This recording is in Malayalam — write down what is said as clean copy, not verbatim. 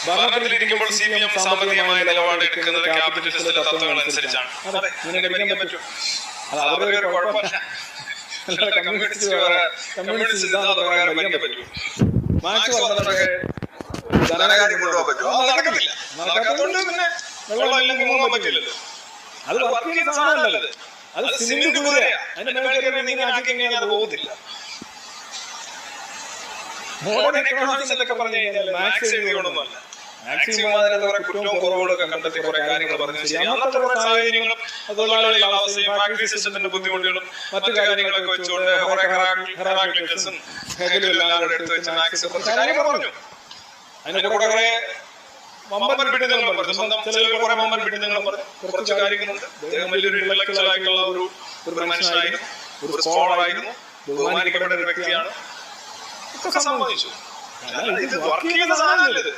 ഭരണത്തിലിരിക്കുമ്പോൾ CPM സാമ്പത്തികമായ നിലപാട് എടുക്കുന്നത് ക്യാപിറ്റലിസത്തിന്റെ തത്വങ്ങൾ അനുസരിച്ചാണ്. അതെ, ഇങ്ങനെ പഠിക്കാൻ പറ്റും. അത് അവരുടെ ഒരു കുഴപ്പമല്ല. കമ്മ്യൂണിസ്റ്റ് സിദ്ധാന്തപ്രകാരം പഠിക്കാൻ പറ്റും. മാർക്സ് പറഞ്ഞതൊക്കെ ധനകാര്യം കൊണ്ടുപോകാൻ പറ്റുമോ? നടക്കത്തില്ല. നടക്കാത്തതുകൊണ്ട് പിന്നെ വെള്ളം ഇല്ലെങ്കിൽ മുങ്ങാൻ പറ്റില്ലല്ലോ. അത് വർക്ക് ചെയ്യുന്ന സാധനമല്ലത്. അത് സിമെന്റ് ദൂരെയാ. അതിന്റെ മേൽക്കറി ഇങ്ങനെ ആക്കി കഴിഞ്ഞാൽ അത് പോകത്തില്ല. മോഡേൺ എക്കണോമിക്സ് എന്നൊക്കെ പറഞ്ഞു കഴിഞ്ഞാൽ മാത്സ് എഴുതിയോണ്ടൊന്നുമല്ല. മാക്സിമം അതിനകത്ത് കുറെ കുറ്റവും കുറവുകളൊക്കെ കണ്ടെത്തി കുറെ കാര്യങ്ങൾ പറഞ്ഞു. ശരി, അന്നത്തെ കുറെ സാഹചര്യങ്ങളും തൊഴിലാളികളുടെ അവസ്ഥയും ഫാക്ടറി സിസ്റ്റത്തിന്റെ ബുദ്ധിമുട്ടുകളും മറ്റു കാര്യങ്ങളൊക്കെ വെച്ചുകൊണ്ട് ഹെറാക്ലിറ്റസും ഹെഗലും എല്ലാം കൂടെ എടുത്ത് വെച്ച് മാക്സ് കുറച്ച് കാര്യങ്ങൾ പറഞ്ഞു. അതിന്റെ കൂടെ കുറെ മമ്പൻ പിടിതങ്ങളും പറഞ്ഞു. സ്വന്തം ചിലർ കുറെ മമ്പൻ പിടിതങ്ങളും പറഞ്ഞു. കുറച്ച് കാര്യങ്ങളുണ്ട്. അദ്ദേഹം വലിയൊരു ഇന്റലക്ച്വൽ ആയിട്ടുള്ള ഒരു മനുഷ്യനായിരുന്നു, ഒരു സ്കോളറായിരുന്നു, ബഹുമാനിക്കപ്പെട്ട ഒരു വ്യക്തിയാണ്. ഒക്കെ സമ്മതിച്ചു. ഇത് വർക്ക് ചെയ്യുന്ന സാധനമല്ലേ ഇത്.